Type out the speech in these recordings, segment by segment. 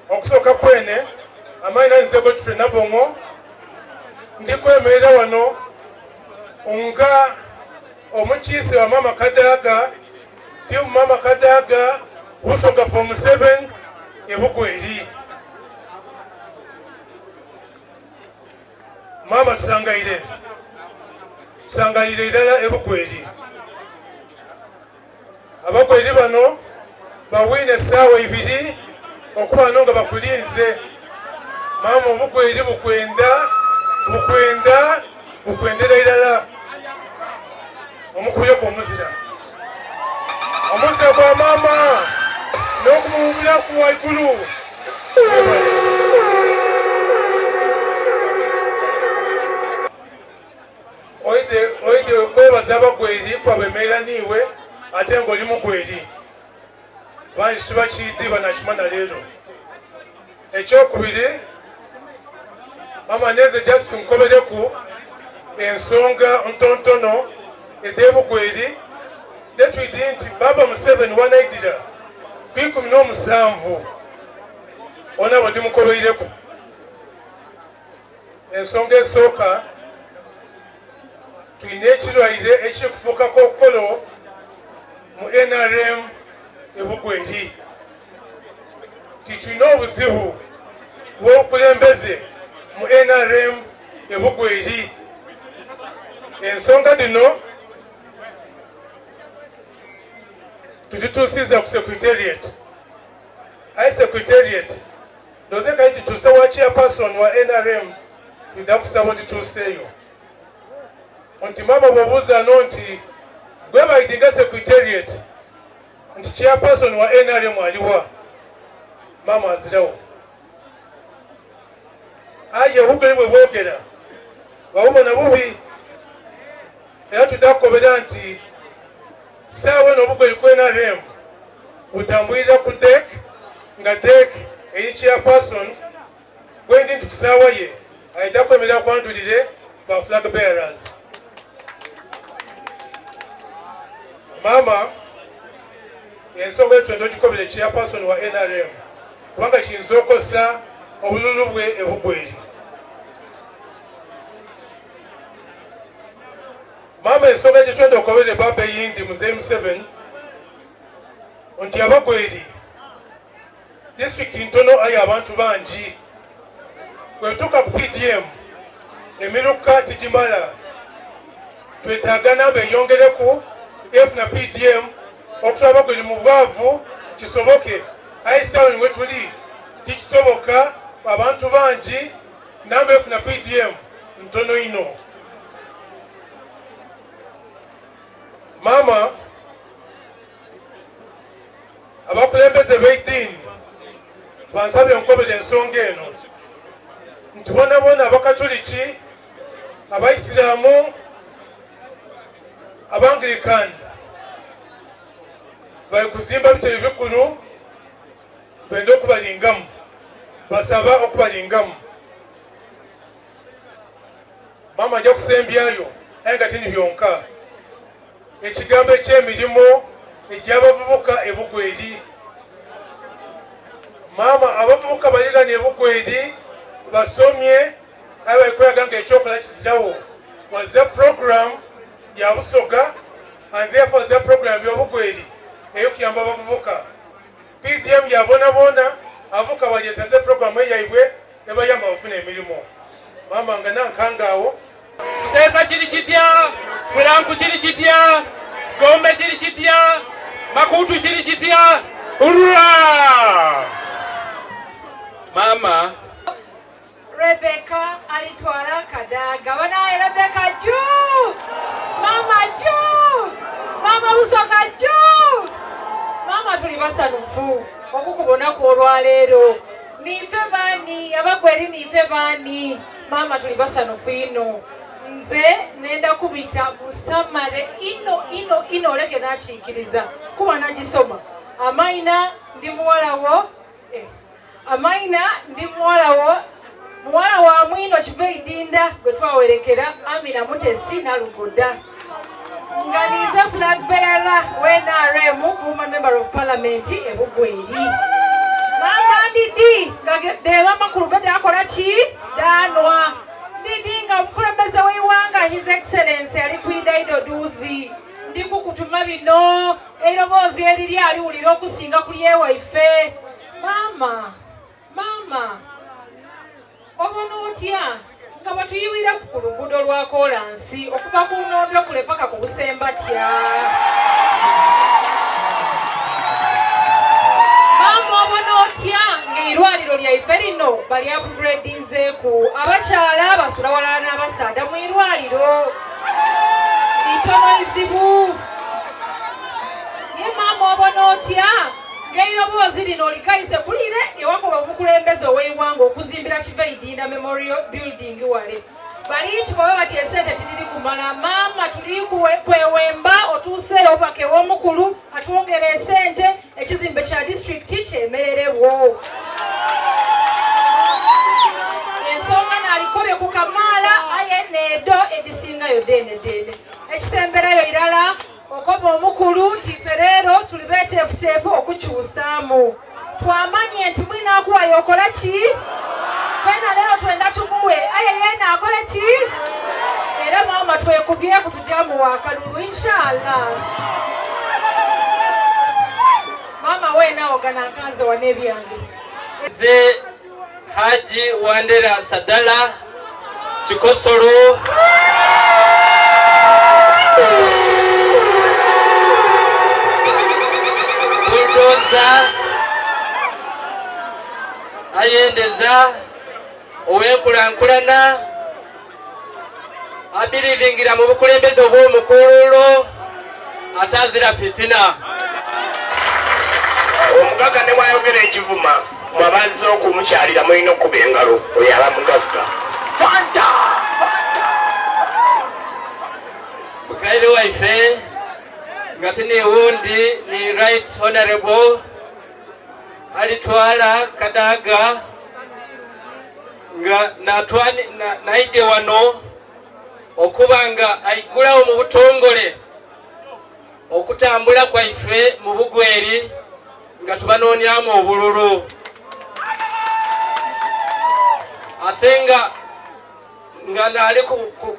okusoka kwene amaina nze Godfrey Nabongo ndikwemerera wano nga omukiise wa Mama Kadaga timu Mama Kadaga Busoga form 7 ebugweri. Mama Sangayire irala ebugweri. Abagweri bano bawine sawa ibiri okuba nonga bakulinze. Mama obugweri bukwendera irala omukubye ku muzira. Omuzira kwa mama n'okumubira ku waigulu. Oide kwebaza abagweri kwabemerera niwe ate ng'oli mugweri. Bangi tibakiyidde banakimana leero. Ekyokubiri, Mama neze just nkobereku ensonga ntontono ed'ebugweri detwidde nti Baba Museveni wanaidira ku 17 ona bwe tumukobereireku. Ensonga esooka tulina ekirwaire ekiri kufuuka kookolo mu NRM ebugweri. Titulina obuzibu bw'obukulembeze mu NRM ebugweri. Ensonga dino tutituusiza ku secretariat. Ayi secretariat ndoze kali tituuse wa chairperson wa NRM tudda kusaba tituuseeyo. Nti mama bw'obuuza no nti gwe bayidinga secretariat nti chairperson wa NRM aliwa. Mama azirawo. Aye obugweri bwe bwogera bwabubona bubi. Era tudda kukobera nti saawa eno obugweri ku NRM butambulira ku DEC nga DEC eri chairperson gwendi nti kusaawa ye ayidda kwemerera kwandulire ba flag bearers. Mama ensonga etwenda ogikobere chairperson wa NRM kubanga kiyinza okosa obululu bwe ebugweri. Mama ensonga gyetwenda okobere Baba eyindi Mzee Museveni nti abagweri disitulikiti ntono ayi abantu bangi. Bwe tutuuka ku PDM emiruka tigimala. Twetaaga namba eyongereku F na PDM okutwala abagweri mu bwavu kisoboke. Ayi saawa we tuli tikisoboka abantu bangi namba F na PDM ntono ino. Mama abakulembeze b'eddiini bansabye nkobere ensonga eno nti bona abakatoliki, abaisiraamu, abangirikani bali kuzimba bitebe bikulu benda okubalingamu, basaba okubalingamu. Mama ajja kusembyayo aye nga tini byonka. Ekigambo eky'emirimu egy'abavubuka ebugweri. Mama abavubuka balirani ebugweri basomye aye bali kweraga nga ekyokola kizirawo. Wazza program ya Busoga and therefore wazza program y'obugweri ey'okuyamba abavubuka. PDM yabonabona abavubuka balyetaze program eyaibwe ebayamba bafuna emirimu. Mama nga nankangaawo. Kuseesa kiri kitya? Bulanku kiri kitya? Gombe kiri kitya? Makutu kiri kitya? Urra! Mama Rebecca alitwala Kadaga. Banaye Rebecca juu! Mama juu! Mama Busoga juu! Mama tuli basanufu okukubona ku olwaleero. Nife bani abagweri nife bani. Mama tuli basanufu ino. Nze nenda kubita busamare ino leke nakiikiriza kuba nagisoma. Amaina ndi muwalawo muwala wa Mwino Kiveidinda gwe twawerekera Amina Mutesi Nalugoda. Nganize flag bearer WNRM, woman member of parliament ebugweri. Mama Didi deba makulu bede akola ki danwa ndidinga omukulembeze w'eiwanga his excellence ali kuidaido duzi ndikukutuma bino eiroboozi eriri aliwulira okusinga kuli ewaife mama obona otya nga batuyiwira ku luguudo lwa kolansi okuva ku Nnondo kule paka ku Busembatya mama obona otya ng'eirwaliro lyaife lino bali upgradinzeeku abakyala basula walala n'abasaada mu irwaliro itono izibu ye mama obona otya ng'eiroboozi lino olikaise kulire ewakoba omukulembeze ow'eiwanga okuzimbira Kiveidinda Memorial Building wale bali tubawe bati esente titiri kumala mama tuli kwewemba otuuseeyo obake w'omukulu atwongera esente ekizimbe kya district kyemererewo ensonga naalikobye ku Kamaala aye needo edisingayo dene ekisemberayo irala okoba omukulu nti leero tuli beeteefuteefu okukyusaamu twamanye nti mwina akuwayo okola ki fena leero twenda tumuwe aye yeena akola ki era mama twekubyeku tujamu wakalulu inshallah mama weena ogana nkanze wana ebyange ze Haji Wandera Sadala Kikosolo Bulldozer ayendeza ow'enkulankulana abirivingira mu bukulembeze obw'omukululo atazira fitina omugaga ne bwayogera ekivuma mwabanza okumukyalira mulina okuba engalo oyo aba mugagga fanta mukaire waife nga tini wundi ni right honorable alitwala Kadaga nga naide wano okubanga aigulawo mu butongole okutambula kwaife mu bugweri nga tubanoonyamu obululu ate nga naali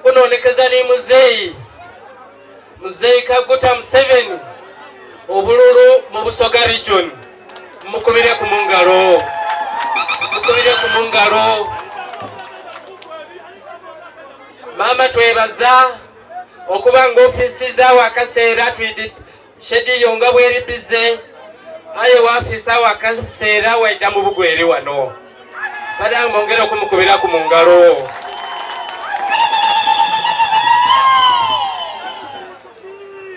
kunoonekeza ni muzeeyi Kaguta Museveni obululu mu Busoga region mukubire ku mungalo mama twebaza okubanga ofiisi zaawo akaseera twidi shediyo nga bweri bize aye wafiisi awo akaseera waidda mu bugweri wano badanga mwongere okumukubira ku mungalo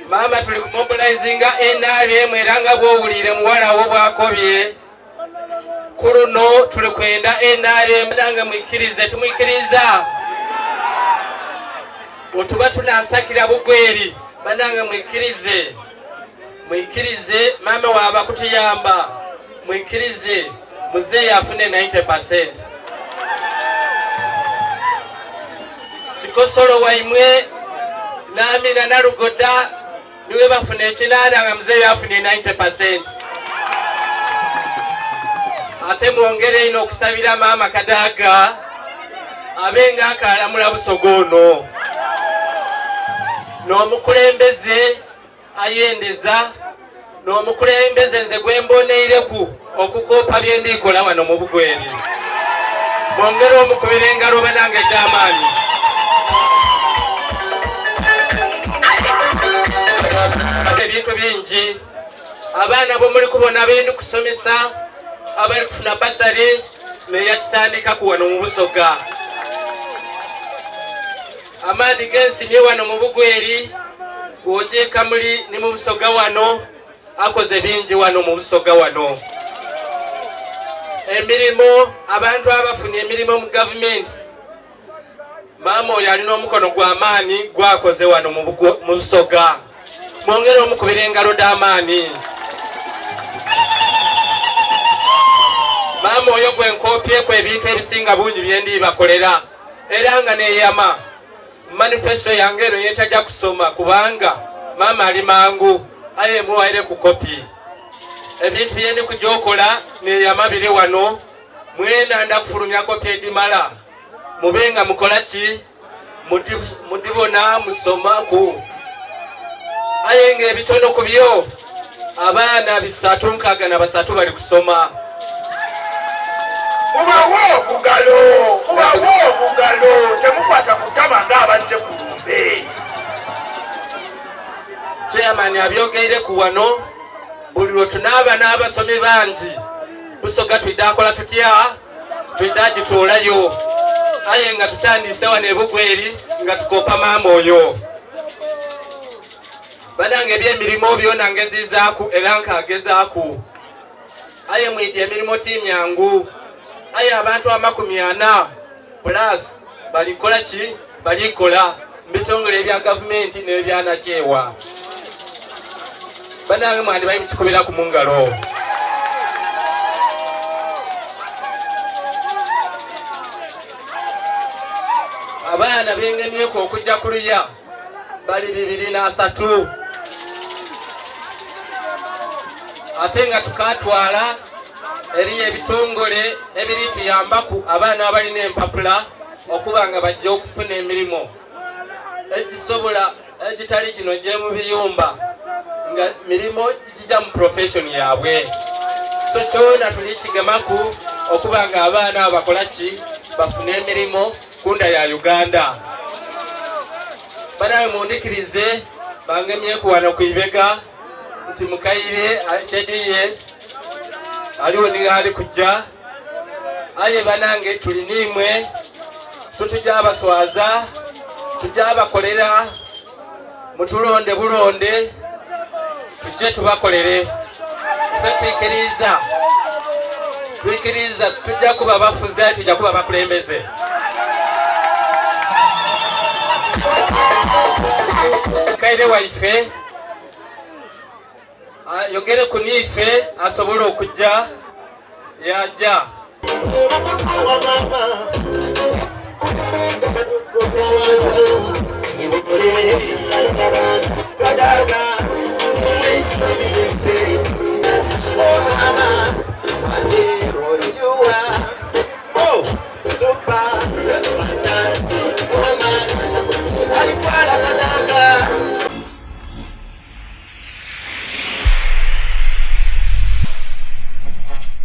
mama tuli kumobilizinga NRM era nga bwowulire muwala wo bwakobye kuluno tuli kwenda NRM badanga mwikirize tumwikiriza otuba tunasakira bugweri badanga mwikirize mama waba kutuyamba mwikirize muzeeyi afune 90%. Kikosolo waimwe Namina na Lugoda niwe bafune ekinaana nga muzeeyi afune 90%. Ate mwongere ino okusabira mama Kadaga abenga akalamula Busoga ono n'omukulembeze ayendeza n'omukulembeze nze gwe mboneireku okukoopa byendikola wano mu bugweri mwongere omukubira engalo banange ekyamaanyi ebintu bingi abaana bo muli kubona bendi kusomesa abali kufuna basari neyakitandika ku wano mu Busoga amaadi gensimye wano mu bugweri woteeka muli ne mu Busoga wano akoze bingi wano mu Busoga wano emirimu abantu abafuna emirimu mu gavumenti mama oyo alina omukono gw'amaanyi gwakoze wano mu Busoga mwongere omukubira engalo d'amaanyi mama oyo gwenkopyeku ebintu ebisinga bungi byendi bakolera era nga neyama manifesto yange eno yetajja kusoma kubanga mama ali mangu aye muwaire ku kopi ebintu byendi kujokola neyama biri wano mwena ndakufulumyako pedimala mubenga mukola ki mudibona musomaku ayenga ebitono ku byo abaana 363 bali kusoma mubawo obugalo temukwata kutama ng'abazze ku lumbe. chairman abyogeire ku wano buli lwe tunaaba n'abasomi bangi busoga twiddakola tutya twiddagituulayo aye nga tutandise wano ebugweri nga tukopa maama oyo banange ebyemirimu byona ngezizaaku era nkagezaaku aye mwidya emirimu timyangu aye abantu 40 plus balikola ki balikola mbitongole ebya gavumenti n'ebyanakyewa banange mwandi bali mukikubira ku mungalo abaana bengemyeko okujja ku luya bali 203 ate nga tukatwala eriyo ebitongole ebiri tuyambaku abaana abalina empapula okuba nga bajja okufuna emirimu egisobola egitali kino gyemu biyumba nga mirimu gijja mu profession yaabwe so kyona tuli kigamaku okuba nga abaana bakola ki bafuna emirimu kunda ya Uganda banawe mundikirize bangemyeku wano ku ibega nti Mukaire Shediye aliwo nigali kujja aye banange tulinimwe tutujja abaswaza tujja abakolera mutulonde bulonde tujje tubakolere twikiriza tujja kuba bafuze tujja kuba bakulembeze Mukaire waife yogere kunife asobola okujja yajja